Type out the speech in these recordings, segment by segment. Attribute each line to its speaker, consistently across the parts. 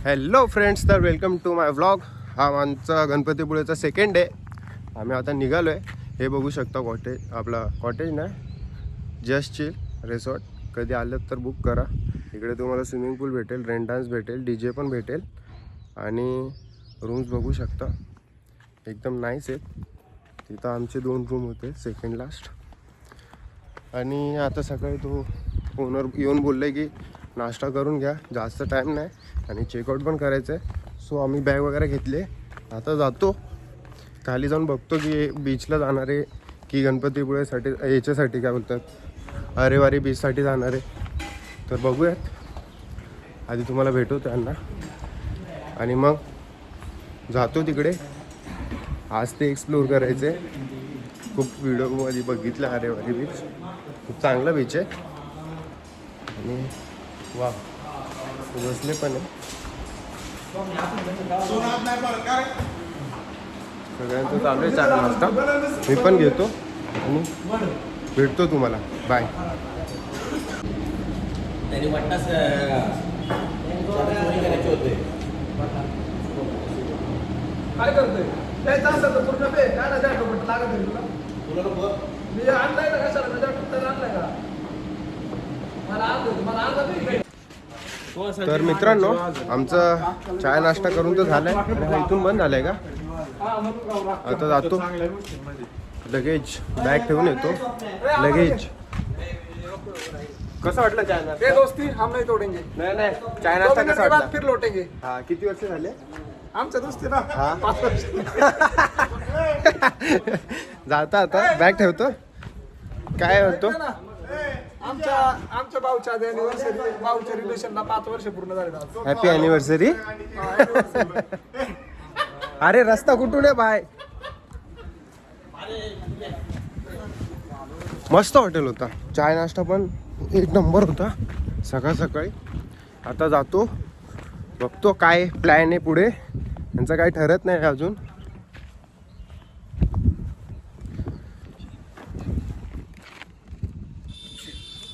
Speaker 1: Hello friends, तर welcome to my vlog. हा आमचा गणपतीपुळेचा सेकंड डे. आम्ही आता निघालो आहे. हे बघू शकता कॉटेज, आपला कॉटेज ना, जस्ट चिल रिसॉर्ट. कधी आलं तर बुक करा. इकडे तुम्हाला स्विमिंग पूल भेटेल, रेन डान्स भेटेल, DJ पण भेटेल आणि रूम्स बघू शकता एकदम नाईस आहेत. तिथं आमचे 2 रूम होते, सेकंड लास्ट. आणि आता सकाळी तो ओनर येऊन बोलले की नाश्ता करून घ्या, जास्त टाईम नाही आणि चेकआउट पण करायचं आहे. सो आम्ही बॅग वगैरे घेतले. आता जातो खाली जाऊन बघतो की बीचला जाणार आहे की गणपतीपुळेसाठी, याच्यासाठी काय बोलतात, अरेवारी बीचसाठी जाणार आहे. तर बघूयात. आधी तुम्हाला भेटू त्यांना आणि मग जातो तिकडे. आज ते एक्सप्लोर करायचं आहे. खूप व्हिडिओमध्ये बघितलं अरेवारी बीच, खूप चांगला बीच आहे. आणि वा बसले पण आहे. सगळ्यांचं चालू आहे 4 वाजता. मी पण घेतो आणि भेटतो तुम्हाला. बाय.
Speaker 2: काय करतोय? त्याचा असं तर पूर्ण पे काय ना जायचं म्हटलं लागत आहे तुला. मी आणलाय ना कशाला त्याच्या आणलाय का? मला आणलं.
Speaker 1: तर मित्रांनो, आमचा चाय नाश्ता करून तर झालाय. हा इथून बंद झालाय का? आता जातो. लगेज बॅग ठेवून येतो. लगेज कसं वाटलं चाय नाश्ता?
Speaker 2: ये दोस्ती हम नहीं तोडेंगे.
Speaker 1: नाही चाय नाश्ता कसा
Speaker 2: बाद
Speaker 1: वाटला?
Speaker 2: फिर लौटेंगे.
Speaker 1: हा, किती वर्ष झाले?
Speaker 2: आमच्या दोस्ती ना
Speaker 1: हा.
Speaker 2: 5 वर्ष.
Speaker 1: जाता आता बॅग ठेवतो. काय होतो?
Speaker 2: आमच्या भाऊच्या अॅनिव्हर्सरी, भाऊच्या रिलेशनला 5 वर्ष पूर्ण झाले.
Speaker 1: Happy anniversary. अरे रस्ता कुठून आहे बाय? मस्त हॉटेल होता. चाय नाश्ता पण 1 नंबर होता सकाळ सकाळी. आता जातो, बघतो काय प्लॅन आहे पुढे. यांचं काही ठरत नाही अजून.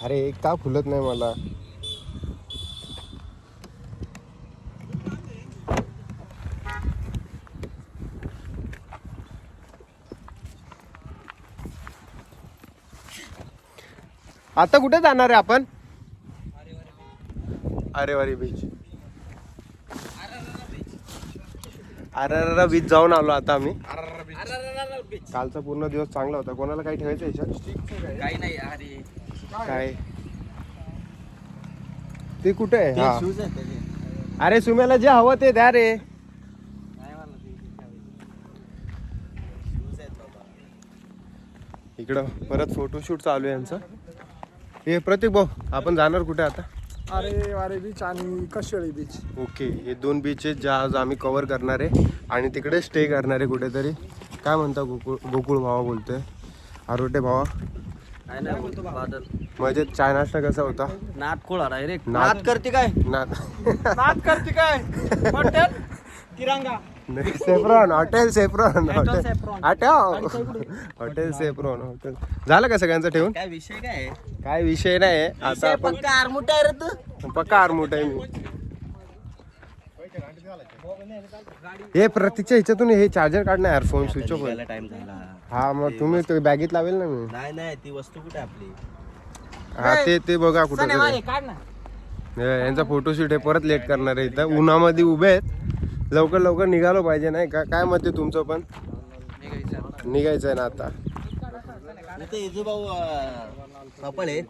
Speaker 1: अरे एक का खुलत नाही मला. आता कुठे जाणार आहे आपण? अरेवारी बीच. अरेरा बीच जाऊन आलो आता आम्ही. कालचा पूर्ण दिवस चांगला होता. कोणाला काही ठेवायचं याच्यात?
Speaker 3: काही नाही. अरे
Speaker 1: काय ते कुठे आहे? हा,
Speaker 3: शूज आहे त्याचे.
Speaker 1: अरे सुम्याला जे हवं ते द्या रे.
Speaker 3: नाही मला ते शूज आहेत बाबा.
Speaker 1: इकडं परत फोटोशूट चालू आहे यांचं. हे प्रतीक भाऊ, आपण जाणार कुठे आता?
Speaker 2: अरे बीच आणि कशेळी बीच.
Speaker 1: ओके, हे 2 बीचेस ज्या आज आम्ही कव्हर करणार आहे आणि तिकडे स्टे करणार आहे कुठेतरी. काय म्हणता गोकुळ भावा बोलतोय. आरोटे भावा,
Speaker 3: काय नाही बोलतो बादल.
Speaker 1: म्हणजे चाय नाश्ता कसा होता?
Speaker 3: नाद कोळा डायरेक्ट.
Speaker 1: नाद.
Speaker 3: नाद करते काय?
Speaker 2: नाद करते काय? हॉटेल तिरंगा.
Speaker 1: Saffron hotel, saffron hotel,
Speaker 3: saffron.
Speaker 1: Hotel saffron hotel. झालं का सगळ्यांचं ठेवून?
Speaker 3: काय विषय काय?
Speaker 1: काय विषय नाही. आता आपण
Speaker 3: पक्का आरमुटा आहे रे तू.
Speaker 1: पक्का आरमोट आहे मी. हे प्रतीकच्या ह्याच्यातून हे चार्जर काढणार, फोन स्विच ऑफ होईल.
Speaker 3: टाइम झाला.
Speaker 1: हा, मग तुम्ही ते बॅगेत लावेल ना मी.
Speaker 3: नाही ती वस्तू कुठे आपली?
Speaker 1: हा, ते बघा कुठं तरी.
Speaker 3: काढ ना.
Speaker 1: यांचा फोटोशूट आहे, परत लेट करणार आहे. इथं उन्हामध्ये उभे आहेत. लवकर निघालो पाहिजे नाही का? काय मत आहे तुमचं? पण निघायचं आहे ना आता.
Speaker 3: इथे भाऊ कपल आहे.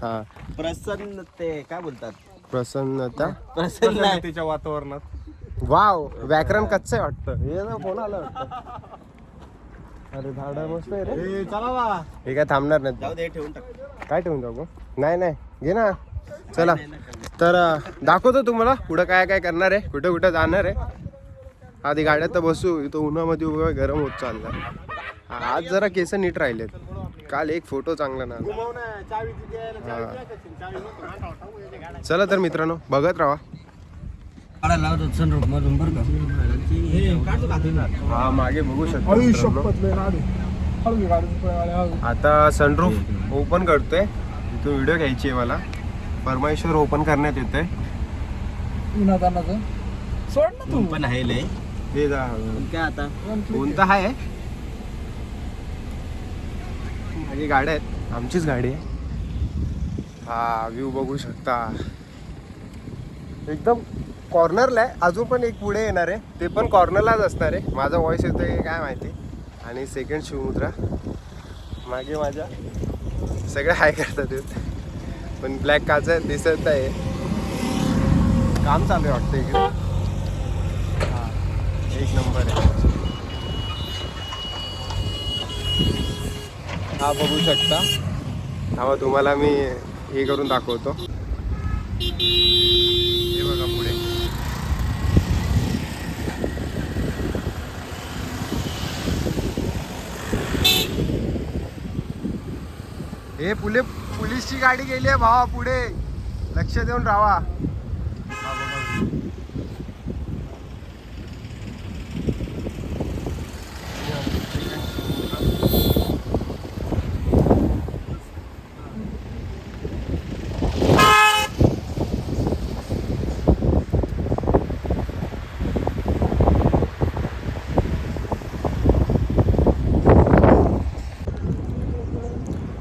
Speaker 1: हा,
Speaker 3: प्रसन्न, ते काय बोलतात,
Speaker 1: प्रसन्नता.
Speaker 3: प्रसन्न
Speaker 1: वातावरणात. वाव, व्याकरण कच्चं आहे वाटतं. हे ना फोन आला वाटतं. अरे झाड मस्त आहे रे.
Speaker 2: चला ना.
Speaker 1: हे काय थांबणार नाही.
Speaker 3: जाऊ दे, ठेवून टाक.
Speaker 1: काय ठेवून जाऊ? नाही घे ना. चला तर दाखवतो तुम्हाला पुढं काय काय करणार आहे, कुठं जाणार आहे. आधी गाड्यात तर बसू. इथं उन्हामध्ये उभं गरम होत चाललं. आज जरा केस नीट राहिलेत. काल एक फोटो चांगला ना. चला तर मित्रांनो, बघत राहा. हा, मागे बघू शकतो. आता सनरूफ ओपन करतोय. इथून व्हिडिओ घ्यायची आहे मला. परमेश्वर ओपन करण्यात येतोय.
Speaker 2: विनोदानाचं सोड ना तू
Speaker 3: पण आहे लय
Speaker 1: हे जा
Speaker 3: काय आता
Speaker 1: कोणता आहे माझी गाड्या आहेत आमचीच गाडी आहे हा व्ह्यू बघू शकता एकदम कॉर्नरला आहे अजून पण एक पुढे येणार आहे ते पण कॉर्नरलाच असणार आहे माझा वॉइस येतोय काय माहिती आणि सेकंड शिवमुद्रा मागे माझ्या सगळे हाय करतात पण ब्लॅक काचा दिसत आहे काम चालू आहे वाटतं इकडे हा एक नंबर आहे हा बघू शकता हा तुम्हाला मी हे करून दाखवतो हे बघा पुढे हे पोलीसची गाडी गेली आहे भावा पुढे लक्ष देऊन राहा हा बघा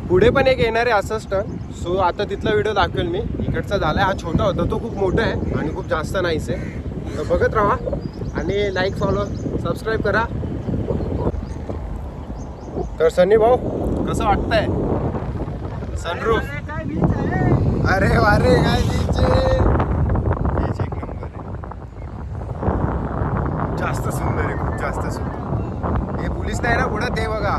Speaker 1: पुढे पण एक येणार आहे असंच टर्न सो आता तिथला व्हिडिओ दाखवेल मी इकडचा झाला हा छोटा होता तो खूप मोठा आहे आणि खूप जास्त नाहीच आहे तर बघत राहा आणि लाईक फॉलो सबस्क्राईब करा तर सनी भाऊ कसं वाटतंय सनरूफ अरे वारे काय बीच एक नंबर आहे जास्त सुंदर आहे खूप जास्त सुंदर हे पोलीस नाही ना पुढं ते बघा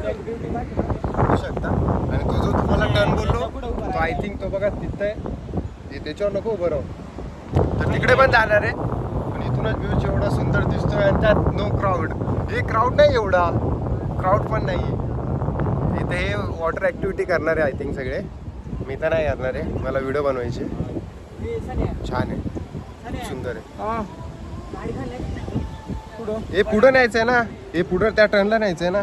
Speaker 1: बघू शकता आणि तो जो तुम्हाला टर्न बोललो तो आय थिंक तो बघा तिथं आहे त्याच्यावर नको बरं तर तिकडे पण जाणार आहे पण इथूनच व्ह्यू एवढा सुंदर दिसतोय आणि त्यात नो क्राऊड हे क्राऊड नाही एवढा क्राऊड पण नाही आहे इथे हे वॉटर ॲक्टिव्हिटी करणार आहे आय थिंक सगळे मी तर नाही करणार आहे मला व्हिडिओ बनवायचे छान आहे सुंदर आहे हे पुढं न्यायचं आहे ना हे पुढं त्या टर्नला न्यायचं आहे ना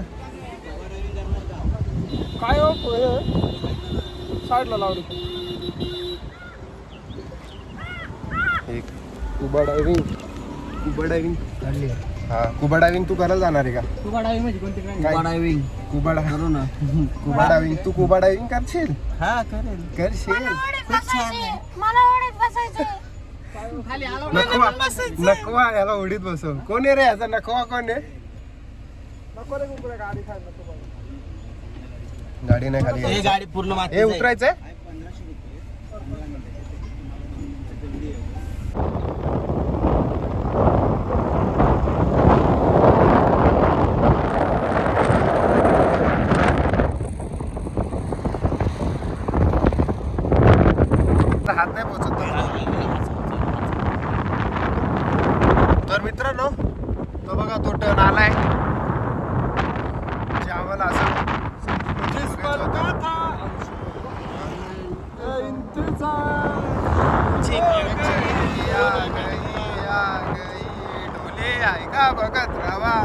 Speaker 2: काय हो साईडला लावली
Speaker 1: एक कुबा डायव्हिंग
Speaker 3: काढली
Speaker 1: हा कुबा डायव्हिंग तू करायला जाणार आहे का
Speaker 3: कुबा डायव्हिंग म्हणजे कोणती
Speaker 1: काय?
Speaker 3: डायव्हिंग
Speaker 1: कुबा
Speaker 3: करू ना
Speaker 1: कुबा डायव्हिंग तू कुबा डायव्हिंग करशील
Speaker 3: हा करेल
Speaker 1: करशील
Speaker 4: मला ओढीत बसायचंय
Speaker 1: नकवा याला ओढीत बसव कोण आहे रे याचा नकवा कोण आहे
Speaker 2: नको रे कुकडे गाडी खायला नको बाबा.
Speaker 1: गाडी नाही खाली
Speaker 3: हे
Speaker 1: घ्यायची.
Speaker 3: गाडी पूर्ण माती
Speaker 1: हे उतरायचंय हात नाही पोचत तर मित्रांनो तो बघा तो टर्न आलाय जे आम्हाला असं ढोले आहे का बघत राहा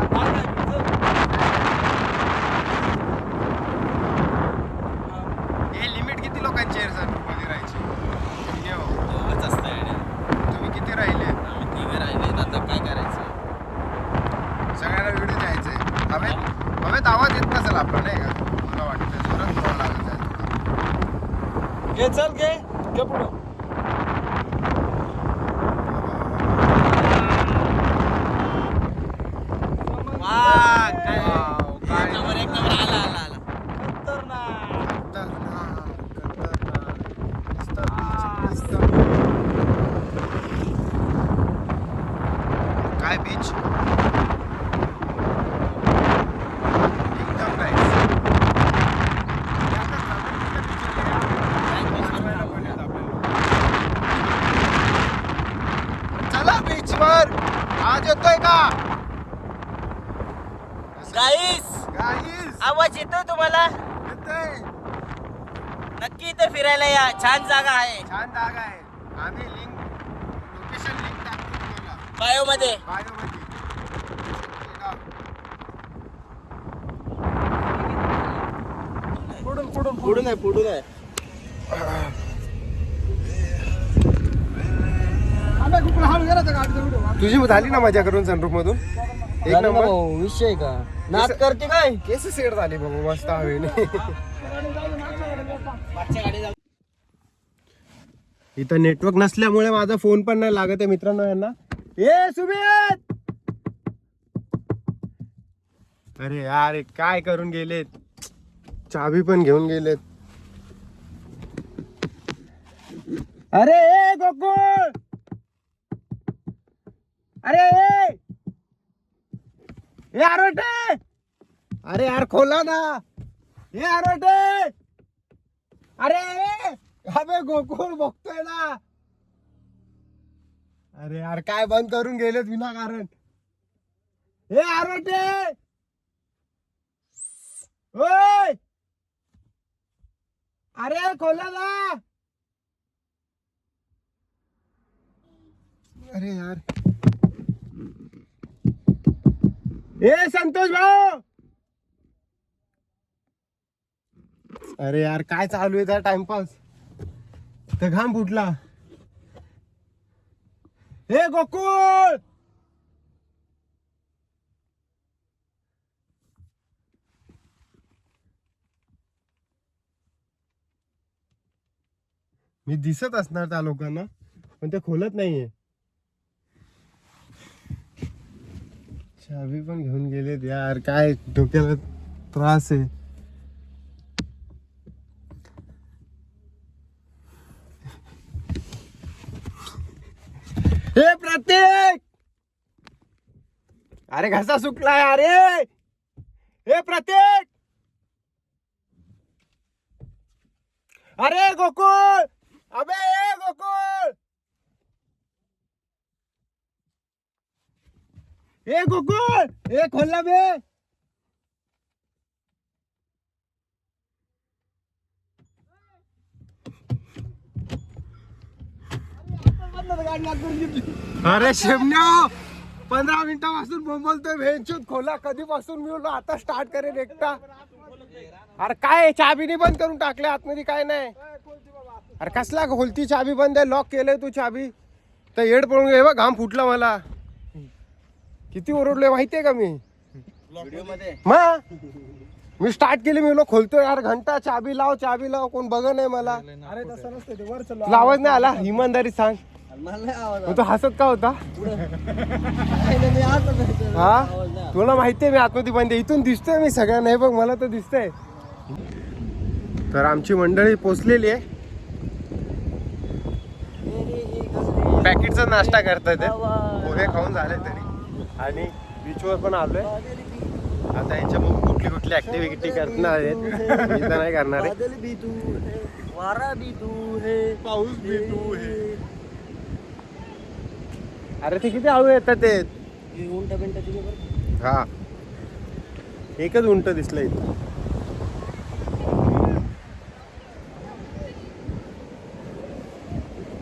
Speaker 1: हे लिमिट किती लोकांची आहे सर मध्ये राहायची तुम्ही किती राहिले
Speaker 3: आता काय करायचं
Speaker 1: सगळ्यांना व्हिडिओ द्यायचे हवेत आवाज येत नसेल आपला नाही का मला वाटतं जोरात बोलावं लागत आहे
Speaker 2: घे चल घे पुढं
Speaker 3: एक नंबर आला
Speaker 1: काय बीच एकदम नाईस चला बीच वर आज येतोय का
Speaker 3: गाईस आवाज येतोय तुम्हाला
Speaker 1: येतोय
Speaker 3: नक्की इथं फिरायला या छान जागा आहे
Speaker 1: छान जागा आहे आम्ही लोकेशन लिंक टाकतो तुम्हाला
Speaker 3: बायो मध्ये
Speaker 1: बायोमध्ये
Speaker 2: पुढून
Speaker 3: पुढून आहे
Speaker 2: आम्ही कुठं हळू गेला तर गाडीचा व्हिडिओ
Speaker 1: तुझी झाली ना मजा करून सनरूफ मधून एक नंबर
Speaker 3: विषय का नाच करते काय
Speaker 1: केस सेट झाली बाबा मस्त हवेने इथं नेटवर्क नसल्यामुळे माझा फोन पण नाही लागत आहे मित्रांनो यांना. ए सुमित अरे यार हे काय करून गेलेत चाबी पण घेऊन गेलेत. अरे ए गोकुळ अरे ए आरोटे अरे यार खोला ना ए आरोटे अरे अबे गोकुळ बघतोय ना. अरे यार काय बंद करून गेलेत विनाकारण. ए आरोटे ओय अरे खोला ना. अरे यार ए संतोष भाऊ अरे यार काय चालू आहे त्या टाइमपास तर घाम फुटला. हे गोकुळ मी दिसत असणार त्या लोकांना पण ते खोलत नाहीये. चाबी पण घेऊन गेलेत यार काय डोक्याला त्रास आहे. हे प्रतीक अरे घसा सुकलाय अरे. हे प्रतीक अरे गोकुळ अबे ए गोकुळ ए गोकुळ ए खोलला बे. अरे शेमण्या 15 मिनिटापासून बोंबलतोय भेंचूत खोला कधीपासून मी बोललो आता स्टार्ट करेन एकटा. अरे काय चाबीने बंद करून टाकले आतमध्ये काय नाही. अरे कसला खोलती चाबी बंद आहे लॉक केलंय तू चाबी तर हेड पळून गे बघ घाम फुटला मला. किती ओरडलोय माहितीये का मी मग मी स्टार्ट केली मी बोललो खोलतोय यार घंटा चाबी लाव कोण बघ नाही मला.
Speaker 2: अरे तसं नसतं ते वर चलो
Speaker 1: तुला आवाज नाही आला इमानदारी सांग. मग तो हसत का होता हा तुला माहितीये मी आतमध्ये बंद इथून दिसतोय मी सगळ्यांना हे बघ मला तर दिसतंय. तर आमची मंडळी पोचलेली आहे पॅकेटचा नाश्ता करतायत पोहे खाऊन झाले तरी आणि बीचवर पण आलोय. आता यांच्या मग कुठली ऍक्टिव्हिटी करणार आहेत इथं नाही करणार आहे.
Speaker 3: वारा भी दूर है
Speaker 1: पाऊस भी तू है. अरे ते किती हळू येतात ते
Speaker 3: उंट बिंट तिथे बरं.
Speaker 1: हा एकच उंट दिसलं इथं.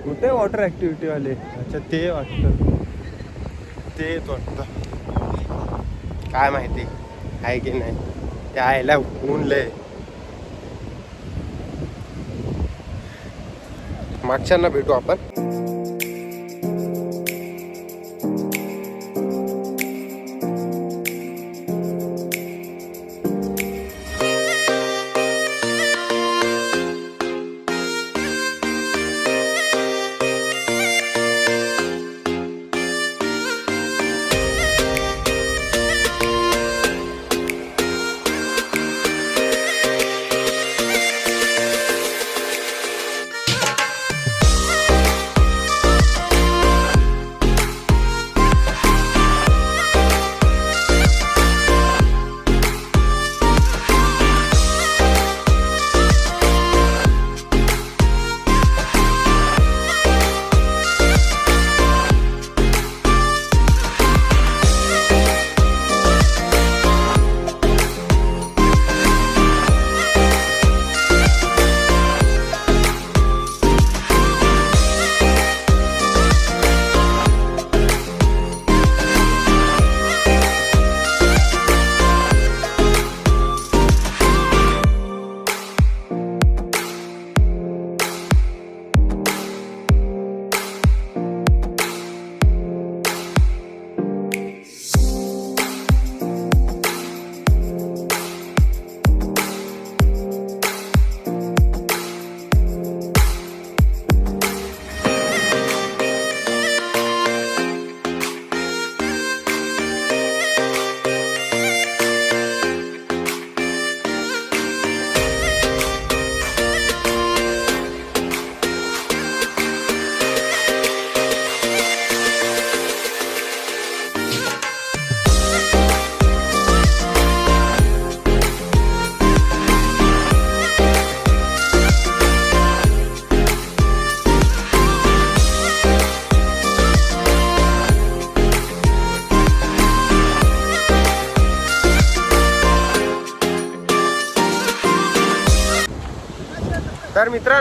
Speaker 1: कुठे वॉटर ऍक्टिव्हिटी वाले अच्छा ते वाटतं तेच वाटतं काय माहिती आहे की नाही. त्या आयला ऊन लय मागच्यांना भेटू आपण.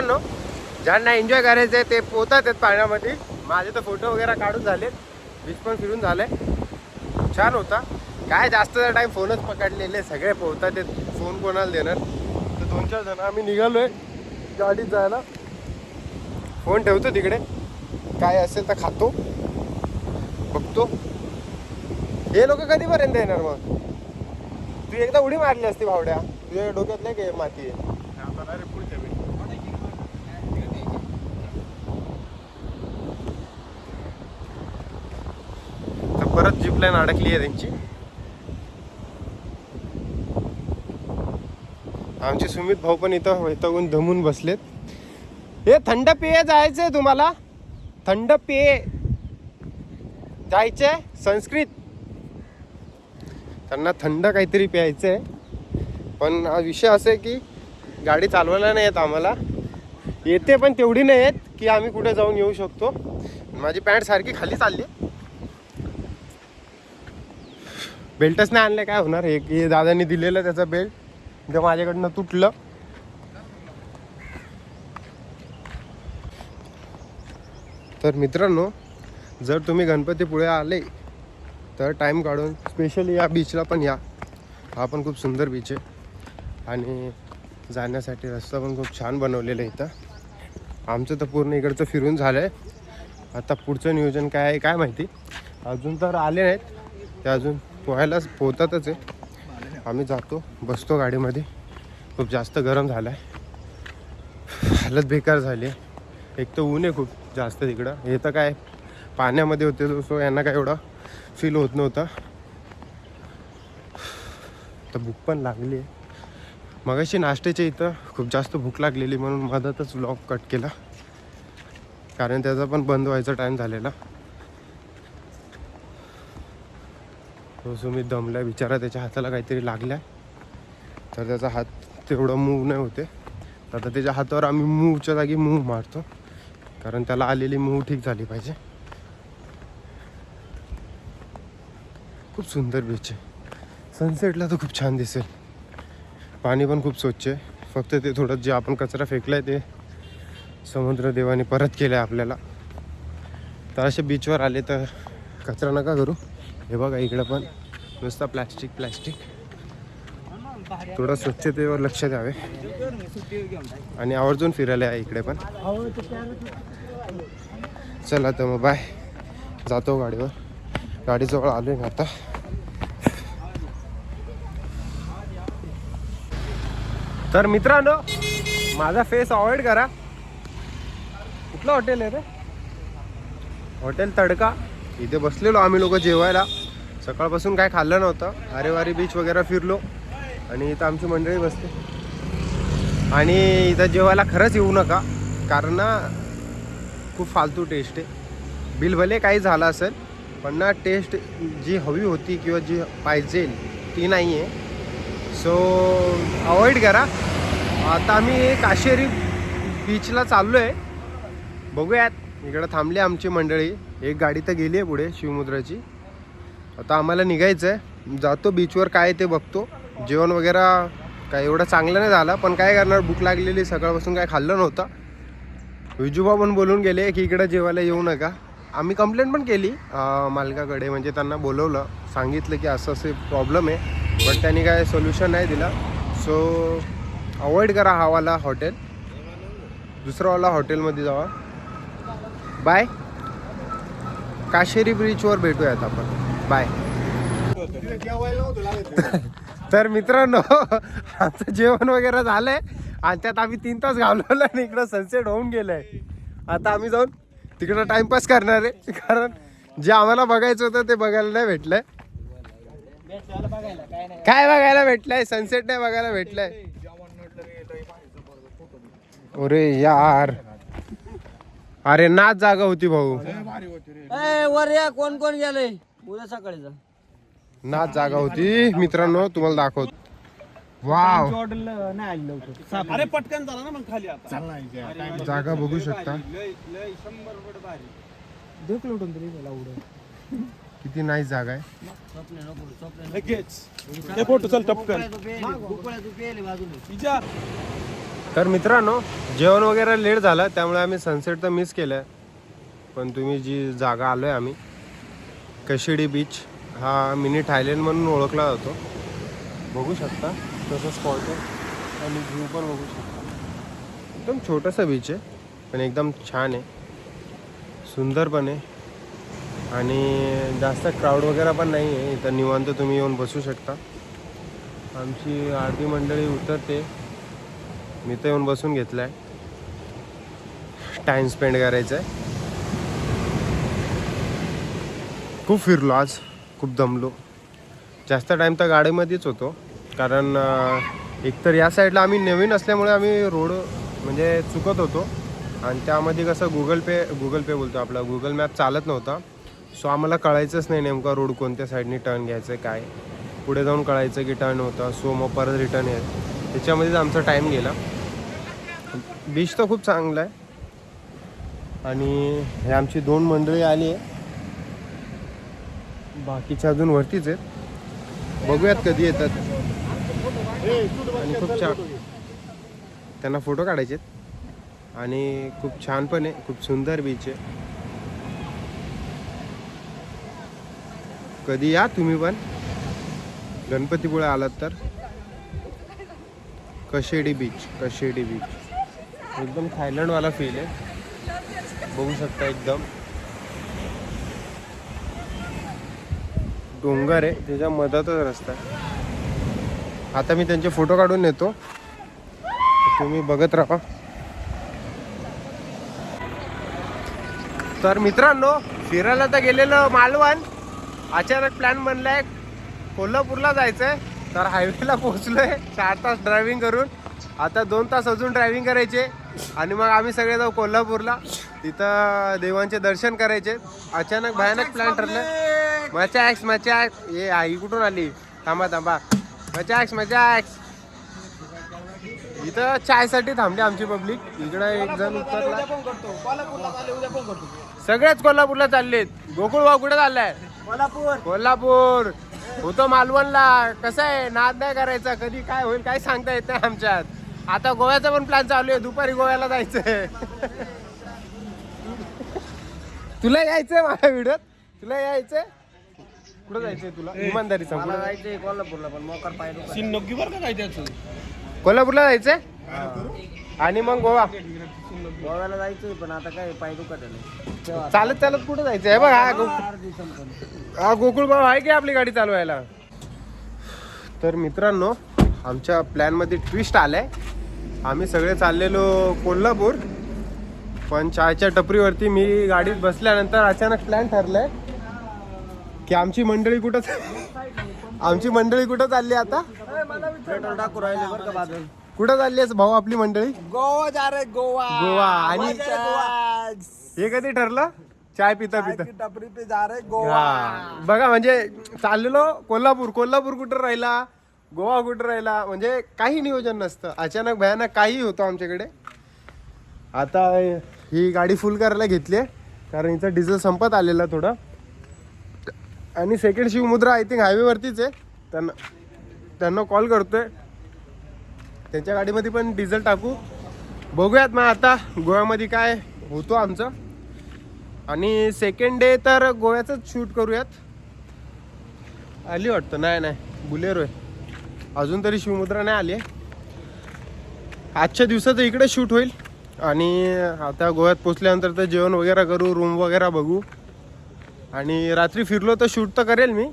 Speaker 1: मित्रांनो, ज्यांना एन्जॉय करायचं आहे ते पोहतात आहेत पाण्यामध्ये. माझे तर फोटो वगैरे काढून झालेत, बीच पण फिरून झालंय. छान होता. काय जास्त टाईम फोनच पकडलेले, सगळे पोहतात आहेत, फोन कोणाला देणार. तर 2-4 जण आम्ही निघालोय गाडीत जायला. फोन ठेवतो तिकडे, काय असेल तर खातो, बघतो. हे लोक कधीपर्यंत येणार मग? तू एकदा उडी मारली असती भावड्या, तुझ्या डोक्यात नाही काय माती आहे. तर परत जीप लाईन अडकली आहे त्यांची. आमचे सुमित भाऊ पण इथं वैतागून दमून बसलेत. हे थंड पेय जायचंय तुम्हाला, थंड पेय जायचंय. संस्कृत त्यांना थंड काहीतरी प्यायचंय. पण हा विषय असा आहे की गाडी चालवायला नाही येत आम्हाला. येते पण तेवढी नाही येत की आम्ही कुठे जाऊन येऊ शकतो. माझी पॅन्ट सारखी खाली चालली. बेल्टच नाही आणले, काय होणार. हे दादांनी दिलेलं त्याचा बेल्ट ते माझ्याकडनं तुटलं. तर मित्रांनो, जर तुम्ही गणपतीपुळे आले तर टाईम काढून स्पेशली या बीचला पण या. हा पण खूप सुंदर बीच आहे आणि जाण्यासाठी रस्ता पण खूप छान बनवलेला आहे इथं. आमचं तर पूर्ण इकडचं फिरून झालं आहे. आता पुढचं नियोजन काय आहे काय माहिती. अजून तर आले नाहीत, ते अजून पोहायलाच पोहतातच आहे. आम्ही जातो, बसतो गाडीमध्ये. खूप जास्त गरम झालं आहे, हालत बेकार झाली आहे. एक तर ऊन आहे खूप जास्त तिकडं. हे तर काय पाण्यामध्ये होते सो यांना काय एवढा फील होत नव्हता. तर भूक पण लागली आहे. मगाशी नाश्त्याच्या इथं खूप जास्त भूक लागलेली म्हणून मधातच व्लॉग कट केला, कारण त्याचा पण बंद व्हायचा टाईम झालेला. तो सुमित दमला बिचारा, त्याच्या हाताला काहीतरी लागला तर त्याचा हात तेवढं मूव नाही होते. आता त्याच्या हातावर आम्ही मूवच्या जागी मूव मारतो, कारण त्याला आलेली मूव ठीक झाली पाहिजे. खूप सुंदर बीच आहे. सनसेटला तर खूप छान दिसेल. पाणी पण खूप स्वच्छ आहे. फक्त ते थोडं जे आपण कचरा फेकला आहे ते समुद्र देवाने परत केलं आहे आपल्याला. तर असे बीचवर आले तर कचरा नका करू. हे बघा इकडं पण नुसतं प्लॅस्टिक. थोडं स्वच्छतेवर लक्ष द्यावे आणि आवर्जून फिरायला आहे इकडे पण. चला तर मग बाय, जातो गाडीवर. गाडीजवळ आलो आहे आता. तर मित्रांनो, माझा फेस अवॉइड करा. कुठलं हॉटेल आहे रे? हॉटेल तडका. इथे बसलेलो आम्ही लोक जेवायला. सकाळपासून काय खाल्लं नव्हतं. आरेवारी बीच वगैरे फिरलो आणि इथं आमची मंडळी बसते. आणि इथं जेवायला खरंच येऊ नका, कारण ना खूप फालतू टेस्ट आहे. बिल भले काही झालं असेल पण ना टेस्ट जी हवी होती किंवा जी पाहिजे ती नाही आहे. सो अवॉइड करा. आता आम्ही काशेरी बीचला चाललो आहे. बघूयात, इकडं थांबली आमची मंडळी. एक गाडी तर गेली आहे पुढे शिवमुद्राची. आता आम्हाला निघायचं आहे. जातो बीचवर, काय ते बघतो. जेवण वगैरे काय एवढं चांगलं नाही झालं, पण काय करणार, भूक लागलेली. सकाळपासून काय खाल्लं नव्हतं. विजूबा पण बोलून गेले की इकडं जेवायला येऊ नका. आम्ही कंप्लेंट पण केली मालकाकडे, म्हणजे त्यांना बोलवलं, सांगितलं की असं असे प्रॉब्लेम आहे, बट त्यांनी काय सोल्युशन नाही दिला. सो अवॉइड करा हा वाला हॉटेल. दुसरावाला हॉटेलमध्ये जावा. बाय. काशेरी ब्रिजवर भेटूयात आपण. बाय. तर मित्रांनो, आमचं जेवण वगैरे झालंय आणि त्यात आम्ही 3 तास घालवलं आणि इकडं सनसेट होऊन गेलंय. आता आम्ही जाऊन तिकडं टाइमपास करणार आहे, कारण जे आम्हाला बघायचं होतं ते बघायला नाही भेटलंय. काय बघायला भेटलंय? सनसेट नाही बघायला भेटलंय. अरे यार, अरे नाच जागा होती भाऊ.
Speaker 3: वर या, कोण कोण गेलंय? उद्या सकाळी जा.
Speaker 1: नाच जागा होती मित्रांनो, तुम्हाला दाखवतो. वाव,
Speaker 2: अरे पटकन झाला ना मग खाली. आता
Speaker 1: जागा बघू शकता किती नाईस जागा आहे.
Speaker 2: लगेच फोटो चल टपकन.
Speaker 1: तर मित्रांनो जेवण वगैरे लेट झालं त्यामुळे आम्ही सनसेट तर मिस केलं आहे. पण तुम्ही जी जागा आलो आहे आम्ही कशिडी बीच हा मिनी थायलंड म्हणून ओळखला जातो. बघू शकता तसं स्पॉट आहे आणि व्ह्यू पण बघू शकता. एकदम छोटंसं बीच आहे पण एकदम छान आहे, सुंदर पण आहे आणि जास्त क्राऊड वगैरे पण नाही आहे. इथं निवांत तुम्ही येऊन बसू शकता. आमची आरती मंडळी उतरते, मी तर येऊन बसून घेतलं आहे, टाईम स्पेंड करायचा आहे. खूप फिरलो आज, खूप दमलो. जास्त टाईम तर गाडीमध्येच होतो कारण एकतर या साईडला आम्ही नवीन असल्यामुळे आम्ही रोड म्हणजे चुकत होतो आणि त्यामध्ये कसं गुगल पे बोलतो आपला गुगल मॅप चालत नव्हता. सो आम्हाला कळायचंच नाही नेमका रोड कोणत्या साईडने टर्न घ्यायचं आहे काय. पुढे जाऊन कळायचं की टर्न होता, सो मग परत रिटर्न यायचं. त्याच्यामध्येच आमचा टाईम गेला. बीच तर खूप चांगलं आहे आणि हे आमची 2 मंडळी आली आहे, बाकीचे अजून वरतीच आहेत. बघूयात कधी येतात. आणि खूप छान त्यांना फोटो काढायचे आहेत आणि खूप छान पण आहे, खूप सुंदर बीच आहे. कधी या तुम्ही पण गणपतीपुळे आलात तर. कशेडी बीच एकदम थायलंडवाला फील आहे. बघू शकता एकदम डोंगर आहे त्याच्या मधातच रस्ता आहे. आता मी त्यांचे फोटो काढून नेतो, तुम्ही बघत राहा. तर मित्रांनो फिरायला तर गेलेलं मालवण, अचानक प्लॅन बनलाय कोल्हापूरला जायचंय. तर हायवेला पोहोचलोय 4 तास ड्रायव्हिंग करून. आता 2 तास अजून ड्रायव्हिंग करायचे आणि मग आम्ही सगळे जाऊ कोल्हापूरला, तिथं देवांचे दर्शन करायचे. अचानक भयानक प्लॅन ठरलं. मजा ये आई कुठून आली, थांबा मजा इथं चायसाठी थांबली आमची पब्लिक. इकडं एक जण उतरला. सगळेच कोल्हापूरला चाललेत. गोकुळ भाऊ कुठे चाललाय? कोल्हापूर होतो मालवणला. कसं आहे नाद नाही करायचा, कधी काय होईल काय सांगता येत नाही आमच्यात. आता गोव्याचा पण प्लॅन चालू आहे, दुपारी गोव्याला जायचंय. तुला यायचंय माझ्या व्हिडिओत? तुला यायचंय? कुठं जायचंय तुला? इमानदारी सांग.
Speaker 3: जायचंय कोल्हापूरला पण मोकर पाहिजे.
Speaker 2: सीन नक्की बरं का काय त्याचं.
Speaker 1: कोल्हापूरला जायचंय आणि मग गोवा.
Speaker 3: गोव्याला जायचंय पण आता काय पाय दुखत आहे.
Speaker 1: चालत कुठं जायचंय? बघ हा गोकुळ भाऊ आहे की आपली गाडी चालवायला. तर मित्रांनो आमच्या प्लॅनमध्ये ट्विस्ट आलाय. आम्ही सगळे चाललेलो कोल्हापूर, पण चायच्या टपरीवरती मी गाडीत बसल्यानंतर अचानक प्लॅन ठरलाय की आमची मंडळी कुठं चालली आता?
Speaker 3: पेट्रोल टाकू राहिले बरं का बाजून.
Speaker 1: कुठं चालली आहेस भाऊ आपली मंडळी?
Speaker 3: गोवा जा रे गोवा.
Speaker 1: आणि हे कधी ठरलं? चाय पिता
Speaker 2: टपरी पे जा रे
Speaker 1: हा बघा म्हणजे चाललेलो कोल्हापूर कुठं राहिला, गोवा कुठं राहिला, म्हणजे काही नियोजन नसतं. अचानक भयानक काही होतं आमच्याकडे. आता ही गाडी फुल करायला घेतली आहे कारण हिचं डिझेल संपत आलेलं थोडं. आणि सेकंड शिवमुद्रा आय थिंक हायवेवरतीच आहे. त्यांना कॉल करतोय, त्यांच्या गाडीमध्ये पण डिझेल टाकू. बघूयात मग आता गोव्यामध्ये काय होतो आमचं. आणि सेकंड डे तर गोव्याचंच शूट करूयात. आली वाटतं, नाही बुलेरो आहे अजून तरी, शिवमुद्रा नाही आली आहे. आजच्या दिवसाचं इकडे शूट होईल आणि आता गोव्यात पोचल्यानंतर तर जेवण वगैरे करू, रूम वगैरे बघू आणि रात्री फिरलो तर शूट तर करेल मी,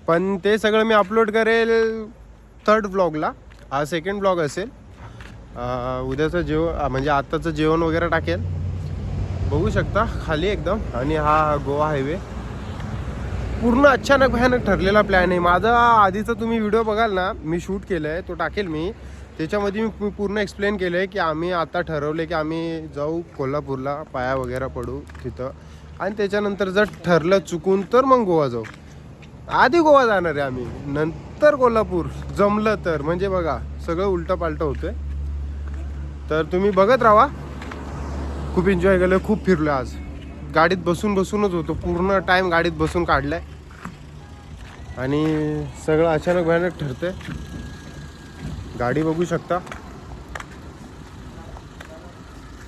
Speaker 1: पण ते सगळं मी अपलोड करेल 3rd ब्लॉगला. हा 2nd ब्लॉग असेल. उद्याचं म्हणजे आत्ताचं जेवण वगैरे टाकेल. बघू शकता खाली एकदम. आणि हा गोवा हायवे पूर्ण अचानक भयानक ठरलेला प्लॅन आहे माझा. आधीचा तुम्ही व्हिडिओ बघाल ना, मी शूट केलं आहे तो टाकेल मी. त्याच्यामध्ये मी पूर्ण एक्सप्लेन केलं आहे की आम्ही आता ठरवलं की आम्ही जाऊ कोल्हापूरला, पाया वगैरे पडू तिथं आणि त्याच्यानंतर जर ठरलं चुकून तर मग गोवा जाऊ. आधी गोवा जाणार आहे आम्ही, नंतर कोल्हापूर जमलं तर. म्हणजे बघा सगळं उलटं पालटं होतंय. तर तुम्ही बघत राहा. खूप एन्जॉय केलं, खूप फिरलो आज. गाडीत बसूनच होतो, पूर्ण टाईम गाडीत बसून काढलाय आणि सगळं अचानक भयानक ठरतंय. गाडी बघू शकता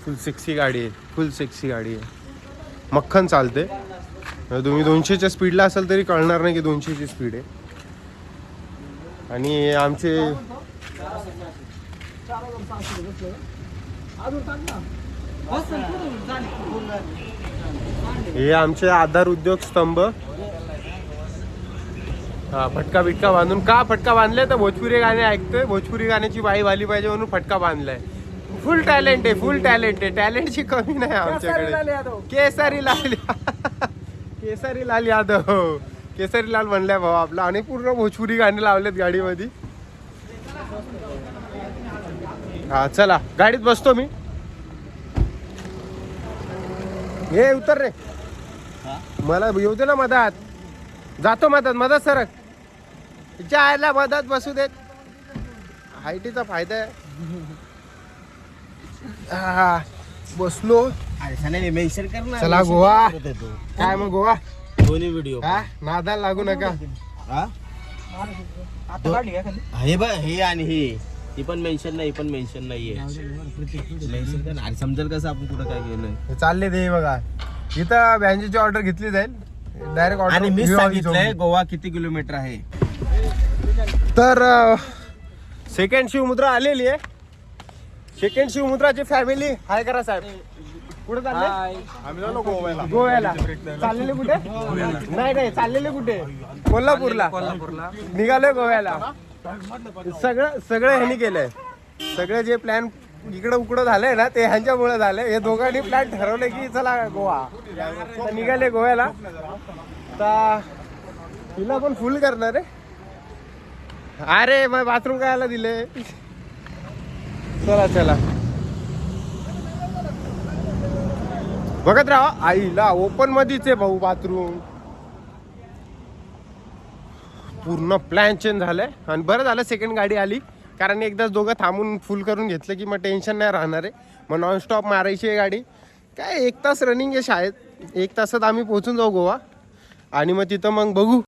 Speaker 1: फुल सेक्सी गाडी आहे, फुल सेक्सी गाडी आहे. मक्खन चालते. तुम्ही 200च्या स्पीडला असाल तरी कळणार नाही की 200ची स्पीड आहे. आणि आमचे हे आमचे आधार उद्योग स्तंभ. हा फटका बिटका बांधून का फटका बांधलाय तर भोजपुरी गाणे ऐकतोय, भोजपुरी गाण्याची बाई वाली पाहिजे म्हणून फटका बांधलाय. फुल टॅलेंट आहे, फुल टॅलेंट आहे, टॅलेंटची कमी नाही आमच्याकडे. केसरी लाल केसरी लाल यादव, केसरी लाल म्हणलाय भाऊ आपला. आणि पूर्ण भोजपुरी गाणे लावलेत गाडीमध्ये. हा चला गाडीत बसतो मी. हे उतर रे, मला येऊ दे ना मधात. जातो मधात सरक. तिच्या आयला मधात बसू देत. हायटीचा फायदा आहे. हा, बसलो.
Speaker 3: मेन्शन कर ना.
Speaker 1: चला गोवा. काय मग गोवा
Speaker 3: दोन्ही व्हिडिओ
Speaker 1: हा नादाला लागू नका.
Speaker 3: हे बघ, हे आणि ही पण मेन्शन नाही, ही पण मेन्शन नाहीये. मेन्शन कर आणि समजेल कसं आपण कुठं काय गेलोय.
Speaker 1: चालले ते बघा. इथं बँजेची ऑर्डर घेतली जाईल डायरेक्ट ऑर्डर.
Speaker 3: आणि मी सांगितलंय गोवा किती किलोमीटर आहे.
Speaker 1: तर सेकंड शिवमुद्रा आलेली आहे. सेकंड शिवमुद्राची फॅमिली हाय करा साहेब. कुठे चालले? आम्ही जालो गोव्याला. गोव्याला चाललेले कुठे? नाही चाललेले कुठे? कोल्हापूरला निघालोय गोव्याला. सगळं ह्यांनी केलंय. सगळे जे प्लॅन इकडं उकडं झालंय ना ते ह्यांच्यामुळे झालंय. हे दोघांनी प्लॅन ठरवले की चला गोवा. तर निघाले गोव्याला. तर तिला पण फुल करणार आहे. अरे मग बाथरूम कायला दिले. चला बघत राहा. आईला ओपन मध्येच आहे भाऊ बाथरूम. पूर्ण प्लॅन चेंज झालाय. आणि बरं झालं सेकंड गाडी आली, कारण एकदाच दोघं थांबून फुल करून घेतलं की मग टेन्शन नाही राहणार आहे. मग नॉनस्टॉप मारायची आहे गाडी. काय 1 तास रनिंग आहे शाळेत. 1 तासात आम्ही पोहोचून जाऊ गोवा. आणि मग तिथं मग बघू